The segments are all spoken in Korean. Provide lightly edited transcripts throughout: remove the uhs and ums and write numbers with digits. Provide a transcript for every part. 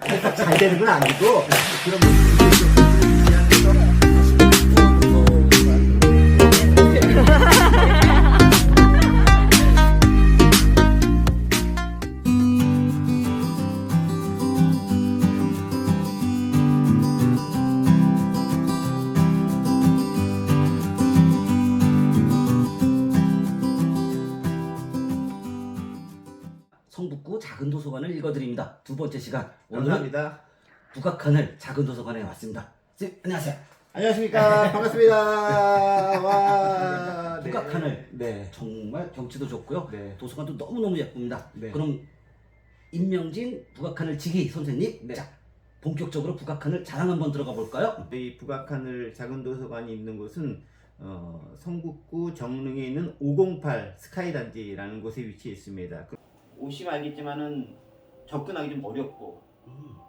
잘 되는 건 아니고 그런 문제를 성북구 작은 도서관을 읽어드립니다. 두 번째 시간. 오늘은 감사합니다. 북악하늘 작은 도서관에 왔습니다. 선생님, 안녕하세요. 안녕하십니까. 반갑습니다. 와. 북악하늘 네. 정말 경치도 좋고요. 네. 도서관도 너무너무 예쁩니다. 네. 그럼 임명진 북악하늘 지기 선생님, 네. 자 본격적으로 북악하늘 자랑 한번 들어가 볼까요? 이 북악하늘 작은 도서관이 있는 곳은 성북구 정릉에 있는 508 스카이단지라는 곳에 위치해 있습니다. 오시면 알겠지만은 접근하기 좀 어렵고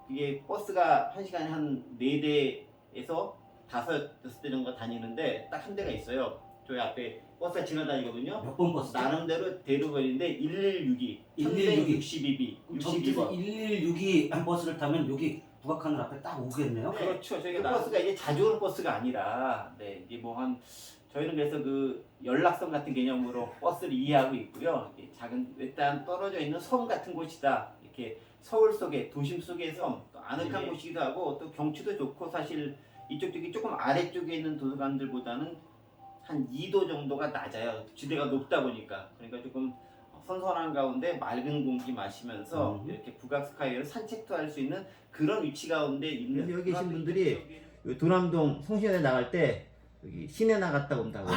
이게 버스가 한 시간에 한 4대에서 5대 정도 다니는데 딱 한 대가 있어요. 저희 앞에 버스가 지나다니거든요. 몇 번 버스? 나름대로 대로변인데 1162 362B 저기서 1162 한 버스를 타면 여기 북악하늘 앞에 딱 오겠네요. 그렇죠. 저희가 버스가 이제 자주 오는 버스가 아니라 이게 뭐 한 저희는 그래서 그 연락선 같은 개념으로 버스를 이해하고 있고요. 작은 일단 떨어져 있는 섬 같은 곳이다. 이렇게 서울 속에 도심 속에서 또 아늑한 곳이기도 하고 또 경치도 좋고 사실 이쪽 쪽이 조금 아래쪽에 있는 도서관들보다는 한 2도 정도가 낮아요. 지대가 높다 보니까 그러니까 조금 선선한 가운데 맑은 공기 마시면서 이렇게 북악 스카이를 산책도 할 수 있는 그런 위치 가운데 있는 여기 계신 분들이 도남동 성신에 나갈 때 여기 시내 나갔다 온다고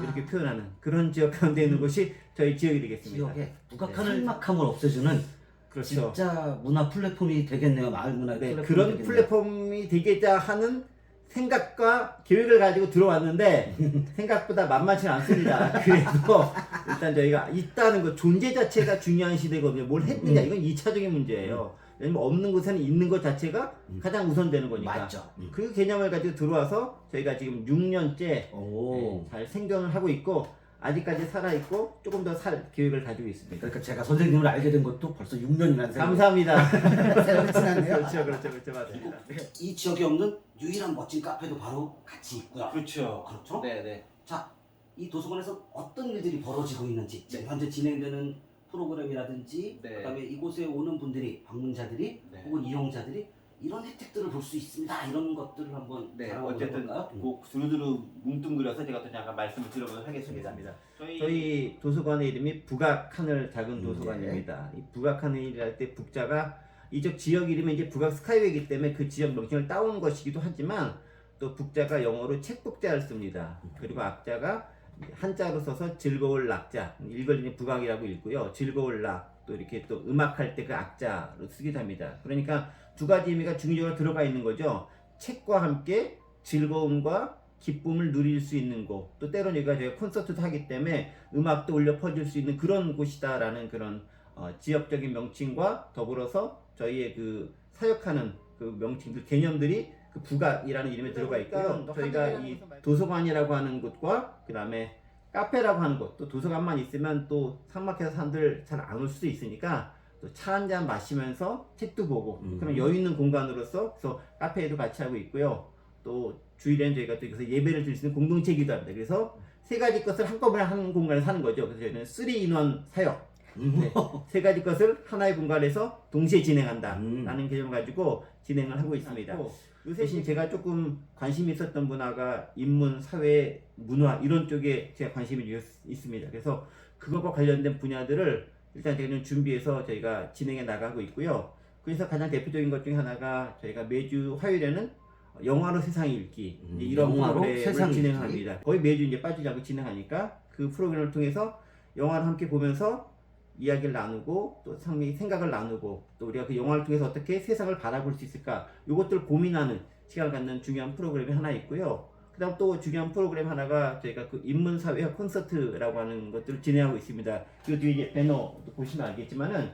이렇게 표현하는 그런 지역 가운데 있는 곳이 저희 지역이 되겠습니다. 지역에 북악하늘 삭막함을 없애주는 그렇죠. 진짜 문화 플랫폼이 되겠네요. 마을 문화 플랫폼이 그런 되겠네요. 플랫폼이 되겠자 하는 생각과 계획을 가지고 들어왔는데 생각보다 만만치 않습니다. 그래도 일단 저희가 있다는 것 존재 자체가 중요한 시대거든요. 뭘 했느냐 이건 2차적인 문제예요. 왜냐면 없는 곳에는 있는 것 자체가 가장 우선되는 거니까. 맞죠. 그 개념을 가지고 들어와서 저희가 지금 6년째 잘 생존을 하고 있고 아직까지 살아있고 조금 더 살 계획을 가지고 있습니다. 그러니까 제가 선생님을 알게 된 것도 벌써 6년이라는 생각. 감사합니다. 세월이 지났네요. 그렇죠 맞습니다. 이 지역에 없는 유일한 멋진 카페도 바로 같이 있고요. 그렇죠. 그렇죠? 네네. 자, 이 도서관에서 어떤 일들이 벌어지고 있는지 지금 현재 진행되는 프로그램이라든지 그다음에 이곳에 오는 분들이 방문자들이 혹은 이용자들이 이런 혜택들을 볼 수 있습니다. 이런 것들을 한번 어쨌든 꼭 두루두루 뭉뚱그려서 제가 또 잠깐 말씀을 드려보도록 하겠습니다. 저희 도서관의 이름이 북악하늘 작은 도서관입니다. 이 북악하늘이랄 때 북자가 이쪽 지역 이름이 이제 북악 스카이웨이이기 때문에 그 지역 명칭을 따온 것이기도 하지만 또 북자가 영어로 책북자를 씁니다. 그리고 악자가 한자로 써서 즐거울 낙자, 이걸 이제 북악이라고 읽고요. 즐거울 낙, 또 이렇게 또 음악할 때 그 악자로 쓰기도 합니다. 그러니까 두 가지 의미가 중의적으로 들어가 있는 거죠. 책과 함께 즐거움과 기쁨을 누릴 수 있는 곳, 또 때로는 여기가 저희가 콘서트도 하기 때문에 음악도 울려 퍼질 수 있는 그런 곳이다라는 그런 지역적인 명칭과 더불어서 저희의 그 사역하는 그 명칭들 개념들이 그 북악이라는 이름에 들어가 있고요. 저희가 이 도서관이라고 하는 곳과 그 다음에 카페라고 하는 곳, 또 도서관만 있으면 또 삭막해서 사람들 잘 안 올 수도 있으니까 또 차 한 잔 마시면서 책도 보고 그런 여유 있는 공간으로서 그래서 카페에도 같이 하고 있고요. 또 주일에는 저희가 또 여기서 예배를 드릴 수 있는 공동체이기도 합니다. 그래서 세 가지 것을 한꺼번에 한 공간에 사는 거죠. 그래서 저희는 3인원 사역. 세 가지 것을 하나의 공간에서 동시에 진행한다 라는 개념을 가지고 진행을 하고 있습니다. 대신 제가 조금 관심이 있었던 문화가 인문, 사회, 문화 이런 쪽에 제가 관심이 있습니다. 그래서 그것과 관련된 분야들을 일단 저희는 준비해서 저희가 진행해 나가고 있고요. 그래서 가장 대표적인 것 중에 하나가 저희가 매주 화요일에는 영화로 세상 읽기 이런 프로그램을 진행합니다. 거의 매주 이제 빠지지 않고 진행하니까 그 프로그램을 통해서 영화를 함께 보면서 이야기를 나누고 또 상당히 생각을 나누고 또 우리가 그 영화를 통해서 어떻게 세상을 바라볼 수 있을까 이것들을 고민하는 시간을 갖는 중요한 프로그램이 하나 있고요. 그 다음 또 중요한 프로그램 하나가 저희가 그 인문사회학 콘서트라고 하는 것들을 진행하고 있습니다. 그 뒤에 배너 보시면 알겠지만은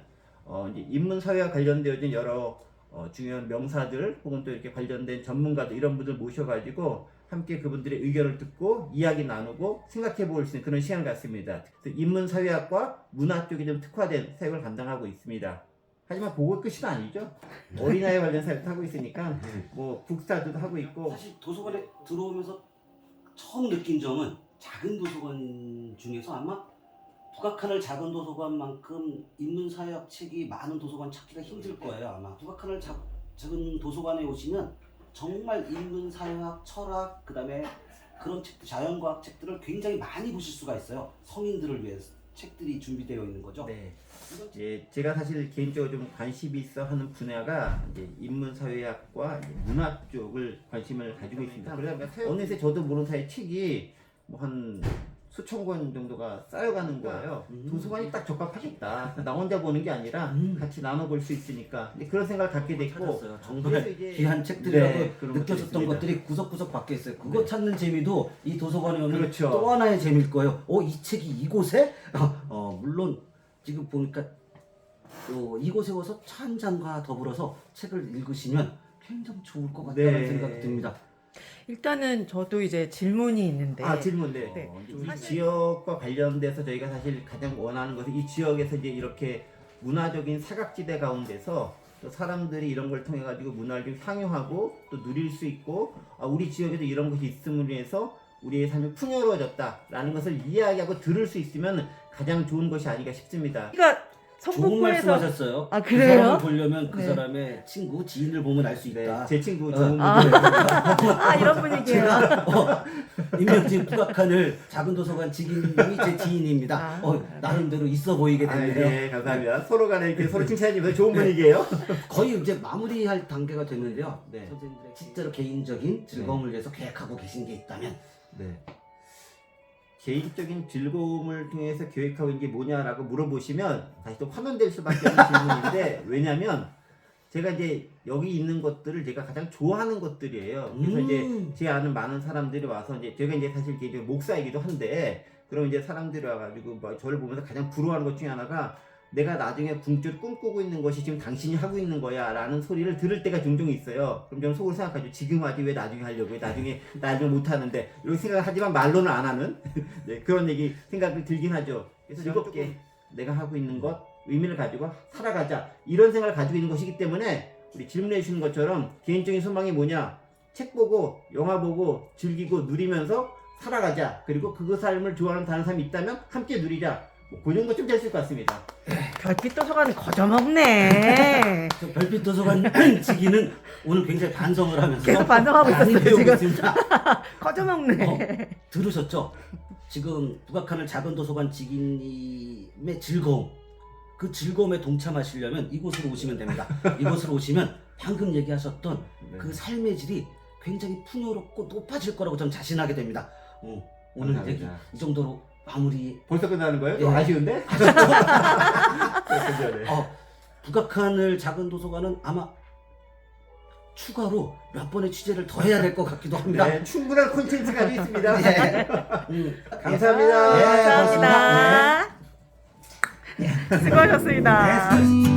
이제 인문사회와 관련되어진 여러 중요한 명사들 혹은 또 이렇게 관련된 전문가들 이런 분들 모셔가지고 함께 그분들의 의견을 듣고 이야기 나누고 생각해 볼 수 있는 그런 시간을 갖습니다. 그래서 인문사회학과 문화 쪽에 좀 특화된 사역을 감당하고 있습니다. 하지만 보고 끝이 아니죠. 어린아이 관련 사업도 하고 있으니까 뭐 북사도 하고 있고. 사실 도서관에 들어오면서 처음 느낀 점은 작은 도서관 중에서 아마 북악하늘 작은 도서관만큼 인문사회학 책이 많은 도서관 찾기가 힘들 거예요. 아마 북악하늘 작은 도서관에 오시면 정말 인문사회학, 철학, 그다음에 그런 책들, 자연과학 책들을 굉장히 많이 보실 수가 있어요. 성인들을 위해서 책들이 준비되어 있는 거죠. 네. 예, 제가 사실 개인적으로 좀 관심이 있어 하는 분야가 이제 인문사회학과 이제 문학 쪽을 관심을 가지고 있습니다. 그러다 어느새 저도 모르는 사이에 책이 뭐 한 수천 권 정도가 쌓여가는 거예요. 도서관이 딱 적합하겠다. 나 혼자 보는 게 아니라 같이 나눠볼 수 있으니까. 근데 그런 생각을 갖게 됐고, 찾았어요. 정말 귀한 책들이라고 네, 그런 것도 느껴졌던 있습니다. 것들이 구석구석 박혀 있어요. 그거 찾는 재미도 이 도서관에 오면 그렇죠. 또 하나의 재미일 거예요. 이 책이 이곳에? 물론 지금 보니까 이곳에 와서 차 한 잔과 더불어서 책을 읽으시면 굉장히 좋을 것 같다는 네. 생각이 듭니다. 일단은 저도 이제 질문이 있는데 질문, 네. 네. 이 사실- 지역과 관련돼서 저희가 사실 가장 원하는 것은 이 지역에서 이제 이렇게 문화적인 사각지대 가운데서 또 사람들이 이런 걸 통해 가지고 문화를 좀 향유하고 또 누릴 수 있고 우리 지역에도 이런 것이 있음으로 해서 우리의 삶이 풍요로워졌다라는 것을 이야기하고 들을 수 있으면 가장 좋은 것이 아닌가 싶습니다. 우리가 좋은 성북구에서 말씀하셨어요. 아, 그 그래요? 사람을 보려면 그 네. 사람의 친구, 지인을 보면 알 수 있다. 네, 제 친구 어. 좋은 아. 분들 이런 분위기예요. 제가 임명진 북악하늘 작은 도서관 직인님이 제 지인입니다. 나름대로 있어 보이게 됐네요. 네, 감사합니다. 서로 간에 이렇게 서로 칭찬해주면서 좋은 분위기예요. 거의 이제 마무리할 단계가 됐는데요. 네. 선생님들의 실제로 개인적인 즐거움을 위해서 계획하고 계신 게 있다면 네. 개인적인 즐거움을 통해서 계획하고 있는 게 뭐냐라고 물어보시면 다시 또 화면될 수밖에 없는 질문인데 왜냐면 제가 이제 여기 있는 것들을 제가 가장 좋아하는 것들이에요. 그래서 이제 제 아는 많은 사람들이 와서 이제 제가 이제 사실 개인적으로 목사이기도 한데 그럼 이제 사람들이 와가지고 뭐 저를 보면서 가장 부러워하는 것 중에 하나가 내가 나중에 궁주를 꿈꾸고 있는 것이 지금 당신이 하고 있는 거야 라는 소리를 들을 때가 종종 있어요. 그럼 저는 속으로 생각하죠. 지금 하지 왜 나중에 하려고 해. 나중에 못하는데 이렇게 생각을 하지만 말로는 안 하는 네, 그런 생각이 들긴 하죠. 그래서 즐겁게 내가 하고 있는 것 의미를 가지고 살아가자 이런 생각을 가지고 있는 것이기 때문에 우리 질문해 주시는 것처럼 개인적인 소망이 뭐냐 책 보고 영화 보고 즐기고 누리면서 살아가자 그리고 그 삶을 좋아하는 다른 사람이 있다면 함께 누리자 그 정도 좀 될 수 있을 것 같습니다. 별빛 도서관은 거저먹네. 저 별빛 도서관 직인은 오늘 굉장히 반성을 하면서 계속 반성하고 많이 있었어요, 배우고 지금. 있습니다. 거저먹네. 들으셨죠? 지금 북악하늘 작은 도서관 직인님의 즐거움 그 즐거움에 동참하시려면 이곳으로 오시면 됩니다. 이곳으로 오시면 방금 얘기하셨던 그 삶의 질이 굉장히 풍요롭고 높아질 거라고 저는 자신하게 됩니다. 오늘 감사합니다. 얘기 이 정도로 마무리. 벌써 끝나는 거예요? 예. 아쉬운데? 북악하늘 작은 도서관은 아마 추가로 몇 번의 취재를 더 해야 될 것 같기도 합니다. 네, 충분한 콘텐츠가 아주 있습니다. 네. 감사합니다. 네, 감사합니다. 수고하셨습니다. 네.